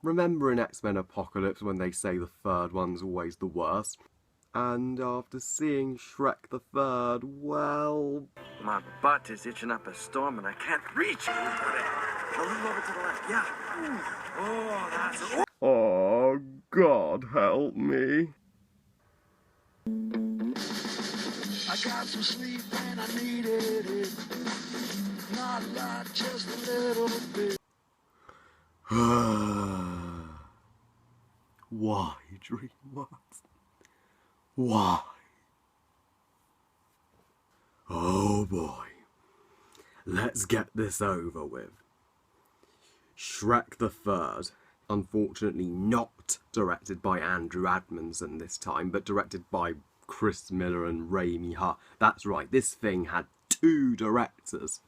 Remember in X-Men Apocalypse when they say the third one's always the worst? And after seeing Shrek the Third, well... My butt is itching up a storm and I can't reach it. A little over to the left, yeah. Oh, that's... Oh, God help me. I got some sleep and I needed it. Not a lot, just a little bit. Why, DreamWorks? Why? Oh boy. Let's get this over with. Shrek the Third, unfortunately not directed by Andrew Adamson this time, but directed by Chris Miller and Raimi Hart. That's right, this thing had 2 directors,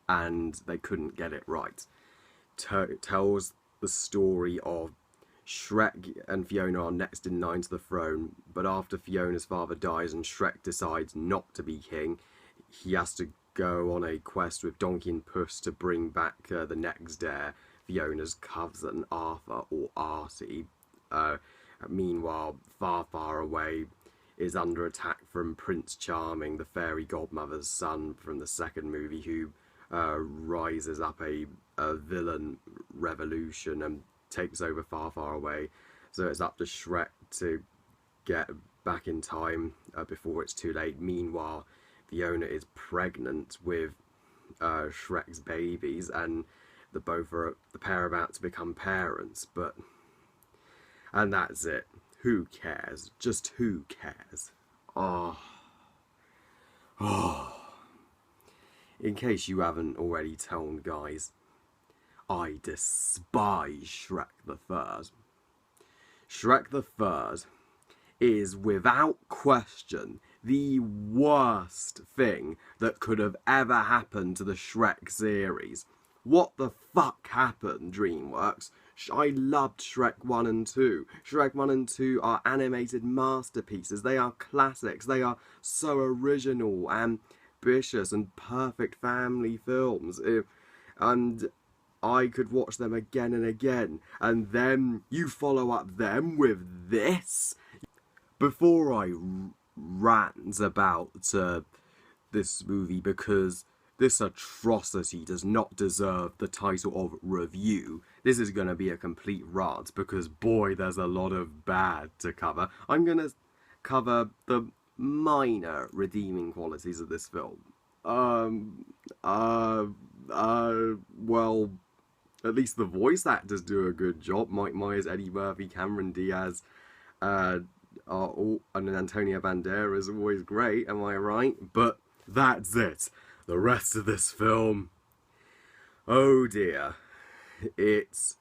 and they couldn't get it right. Tells the story of Shrek and Fiona are next in line to the throne, but after Fiona's father dies and Shrek decides not to be king, he has to go on a quest with Donkey and Puss to bring back the next heir, Fiona's cousin Arthur, or Artie. Meanwhile, far, far away is under attack from Prince Charming, the fairy godmother's son from the second movie, who rises up a villain revolution and takes over far, far away. So it's up to Shrek to get back in time before it's too late. Meanwhile, Fiona is pregnant with Shrek's babies, and the pair are about to become parents. And that's it. Who cares? Just who cares? Oh. In case you haven't already told, guys, I despise Shrek the Third. Shrek the Third is, without question, the worst thing that could have ever happened to the Shrek series. What the fuck happened, DreamWorks? I loved Shrek 1 and 2. Shrek 1 and 2 are animated masterpieces. They are classics. They are so original, ambitious, and perfect family films. And I could watch them again and again. And then you follow up them with this? Before I rant about this movie, because this atrocity does not deserve the title of review, this is going to be a complete rant, because boy, there's a lot of bad to cover. I'm going to cover the minor redeeming qualities of this film. Well, at least the voice actors do a good job. Mike Myers, Eddie Murphy, Cameron Diaz, and Antonio Banderas are always great, am I right? But that's it. The rest of this film, oh dear, it's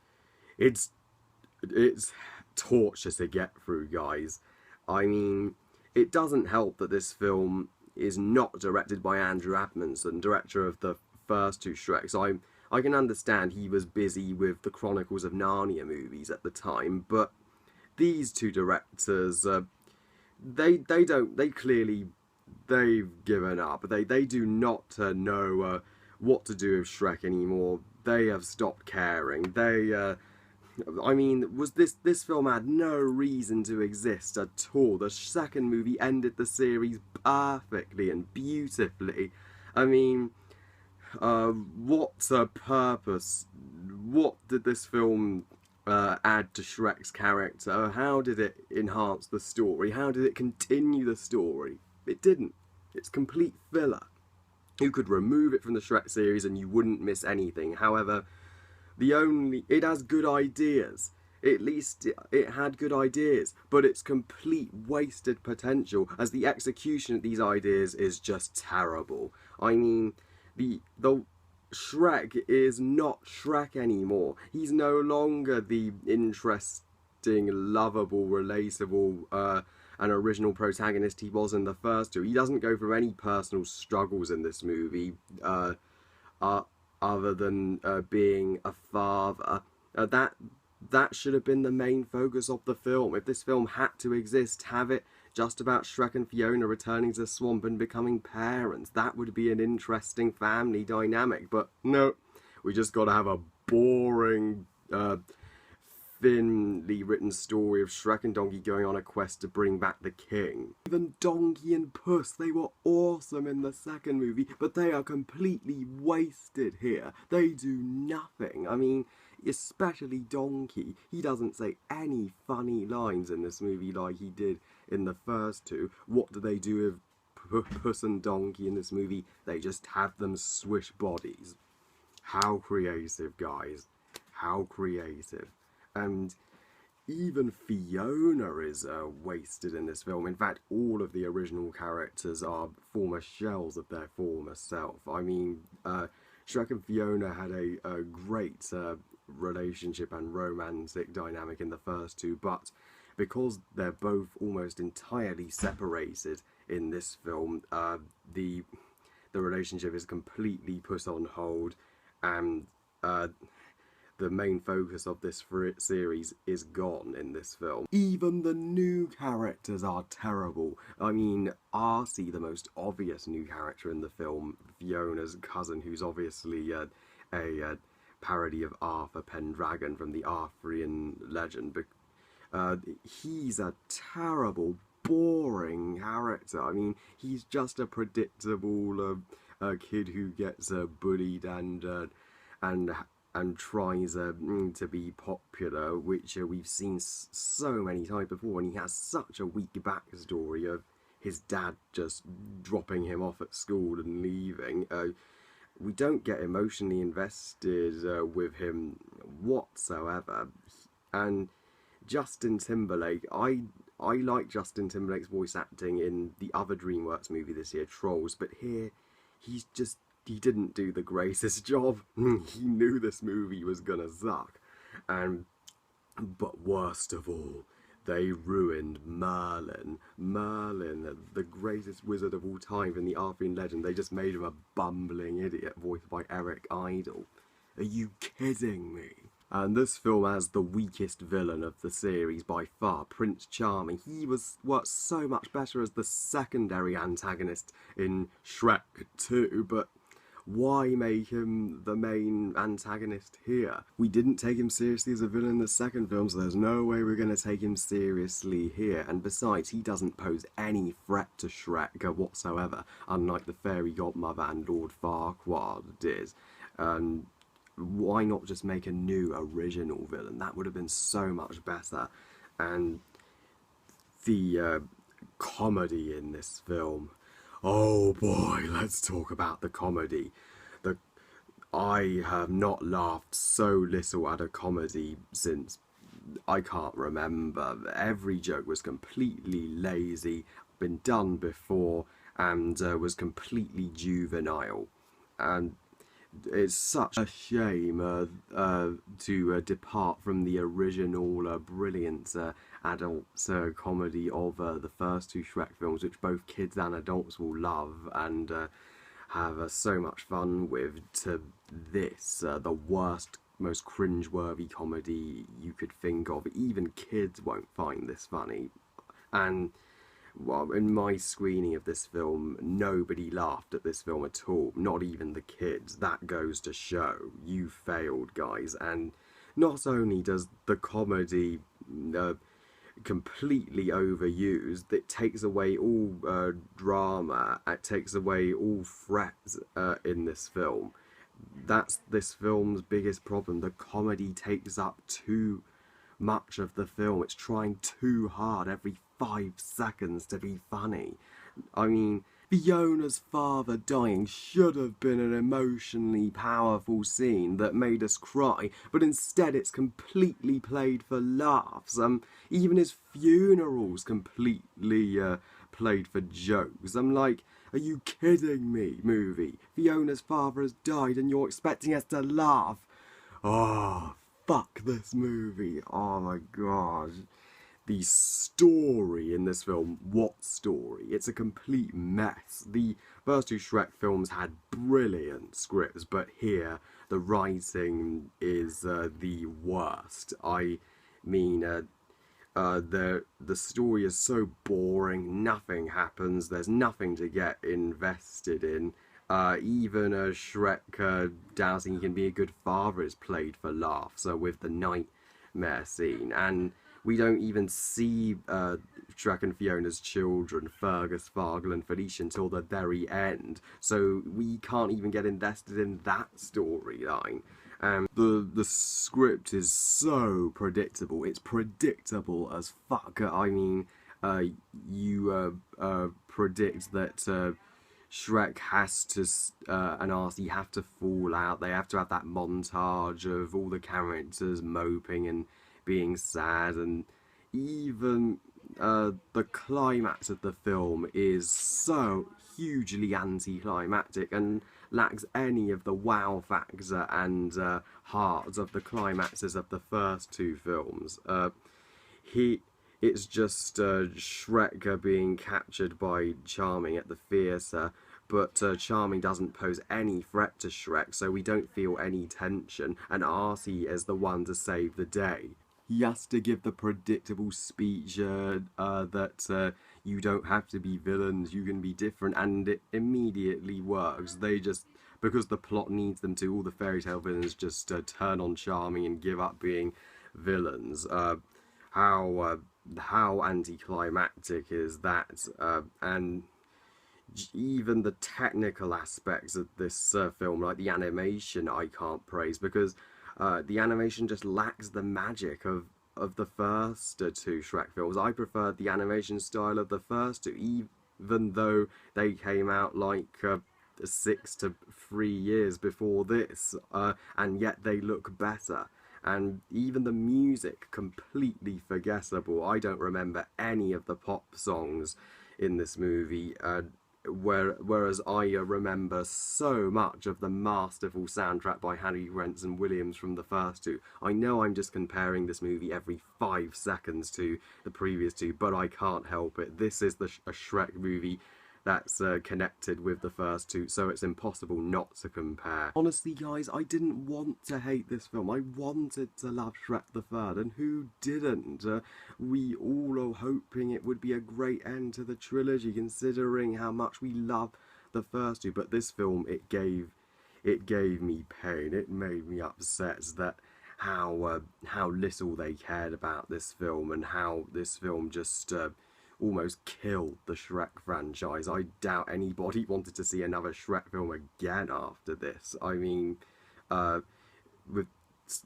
torture to get through, guys. I mean, it doesn't help that this film is not directed by Andrew Adamson, director of the first 2 Shreks. I can understand he was busy with the Chronicles of Narnia movies at the time, but these 2 directors, they've given up. They do not know what to do with Shrek anymore. They have stopped caring. I mean, this film had no reason to exist at all. The second movie ended the series perfectly and beautifully. I mean, what purpose? What did this film add to Shrek's character? How did it enhance the story? How did it continue the story? It didn't. It's complete filler. You could remove it from the Shrek series and you wouldn't miss anything. However, it has good ideas. At least it had good ideas, but it's complete wasted potential, as the execution of these ideas is just terrible. I mean, the Shrek is not Shrek anymore. He's no longer the interesting, lovable, relatable, and original protagonist he was in the first 2. He doesn't go through any personal struggles in this movie, other than being a father. That should have been the main focus of the film. If this film had to exist, have it just about Shrek and Fiona returning to the swamp and becoming parents. That would be an interesting family dynamic. But no, we just got to have a boring thinly written story of Shrek and Donkey going on a quest to bring back the king. Even Donkey and Puss, they were awesome in the second movie, but they are completely wasted here. They do nothing. I mean, especially Donkey. He doesn't say any funny lines in this movie like he did in the first two. What do they do with Puss and Donkey in this movie? They just have them swish bodies. How creative, guys. How creative. And even Fiona is wasted in this film. In fact, all of the original characters are former shells of their former self. I mean, Shrek and Fiona had a great relationship and romantic dynamic in the first two, but because they're both almost entirely separated in this film, the relationship is completely put on hold, and the main focus of this series is gone in this film. Even the new characters are terrible. I mean, Arcee, the most obvious new character in the film, Fiona's cousin, who's obviously a parody of Arthur Pendragon from the Arthurian legend, but he's a terrible, boring character. I mean, he's just a predictable kid who gets bullied and tries to be popular, which we've seen so many times before, and he has such a weak backstory of his dad just dropping him off at school and leaving. We don't get emotionally invested with him whatsoever. And Justin Timberlake, I like Justin Timberlake's voice acting in the other DreamWorks movie this year, Trolls, but here he didn't do the greatest job. He knew this movie was gonna suck. But worst of all, they ruined Merlin. Merlin, the greatest wizard of all time in the Arthurian legend. They just made him a bumbling idiot voiced by Eric Idle. Are you kidding me? And this film has the weakest villain of the series by far, Prince Charming. He worked so much better as the secondary antagonist in Shrek 2, but why make him the main antagonist here? We didn't take him seriously as a villain in the second film, so there's no way we're going to take him seriously here. And besides, he doesn't pose any threat to Shrek whatsoever, unlike the Fairy Godmother and Lord Farquaad did. Why not just make a new original villain? That would have been so much better. And the comedy in this film, oh boy, let's talk about the comedy. I have not laughed so little at a comedy since I can't remember. Every joke was completely lazy, been done before, and was completely juvenile. And it's such a shame to depart from the original brilliant adult comedy of the first two Shrek films, which both kids and adults will love and have so much fun with, to this, the worst, most cringe-worthy comedy you could think of. Even kids won't find this funny. And well, in my screening of this film, nobody laughed at this film at all, not even the kids. That goes to show you failed, guys. And not only does the comedy completely overused, it takes away all drama, it takes away all threats in this film. That's this film's biggest problem. The comedy takes up too much of the film. It's trying too hard every 5 seconds to be funny. I mean, Fiona's father dying should have been an emotionally powerful scene that made us cry, but instead it's completely played for laughs. Even his funeral's completely played for jokes. I'm like, are you kidding me, movie? Fiona's father has died and you're expecting us to laugh? Oh, fuck this movie. Oh my god. The story in this film, what story? It's a complete mess. The first two Shrek films had brilliant scripts, but here the writing is the worst. I mean, the story is so boring, nothing happens, there's nothing to get invested in. Even Shrek doubting he can be a good father is played for laughs, with the night nightmare scene, and we don't even see Shrek and Fiona's children, Fergus, Fargle and Felicia, until the very end, so we can't even get invested in that storyline. The script is so predictable. It's predictable as fuck. I mean, you predict that Shrek has to and RC have to fall out. They have to have that montage of all the characters moping and being sad, and even the climax of the film is so hugely anticlimactic and lacks any of the wow factor and heart of the climaxes of the first two films. It's just Shrek being captured by Charming at the theatre, but Charming doesn't pose any threat to Shrek, so we don't feel any tension, and Artie is the one to save the day. He has to give the predictable speech that you don't have to be villains, you can be different, and it immediately works. They just, because the plot needs them to, all the fairy tale villains just turn on Charming and give up being villains. How anticlimactic is that? And even the technical aspects of this film, like the animation, I can't praise, because the animation just lacks the magic of the first two Shrek films. I preferred the animation style of the first two, even though they came out like 6 to 3 years before this, and yet they look better. And even the music, completely forgettable. I don't remember any of the pop songs in this movie, whereas I remember so much of the masterful soundtrack by Harry Renson Williams from the first two. I know I'm just comparing this movie every 5 seconds to the previous two, but I can't help it. This is a Shrek movie that's connected with the first two, so it's impossible not to compare. Honestly, guys, I didn't want to hate this film. I wanted to love Shrek the Third, and who didn't? We all are hoping it would be a great end to the trilogy, considering how much we love the first two. But this film, it gave me pain. It made me upset that how little they cared about this film, and how this film just almost killed the Shrek franchise. I doubt anybody wanted to see another Shrek film again after this. I mean, with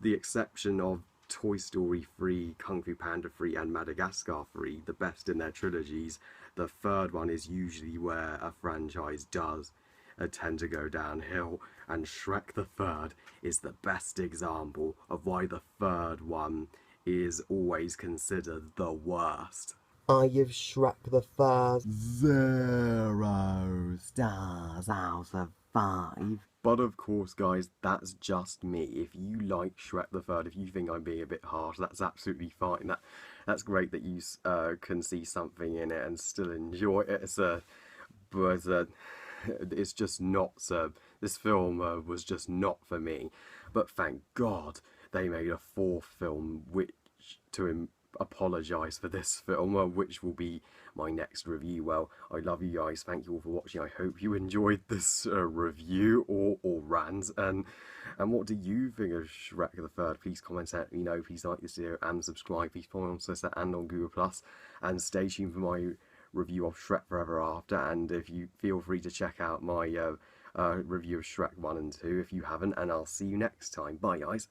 the exception of Toy Story 3, Kung Fu Panda 3 and Madagascar 3, the best in their trilogies, the third one is usually where a franchise does tend to go downhill, and Shrek the Third is the best example of why the third one is always considered the worst. I give Shrek the Third 0 stars out of 5. But of course, guys, that's just me. If you like Shrek the Third, if you think I'm being a bit harsh, that's absolutely fine. That's great that you can see something in it and still enjoy it. But it's just not. This film was just not for me. But thank God they made a fourth film, which to apologise for this film, which will be my next review. Well, I love you guys, thank you all for watching. I hope you enjoyed this review or rant, and what do you think of Shrek the Third? Please comment and let me know. Please like this video and subscribe. Please follow me on Twitter and on Google+, and stay tuned for my review of Shrek Forever After. And if you feel free to check out my review of Shrek 1 and 2 if you haven't, and I'll see you next time. Bye guys.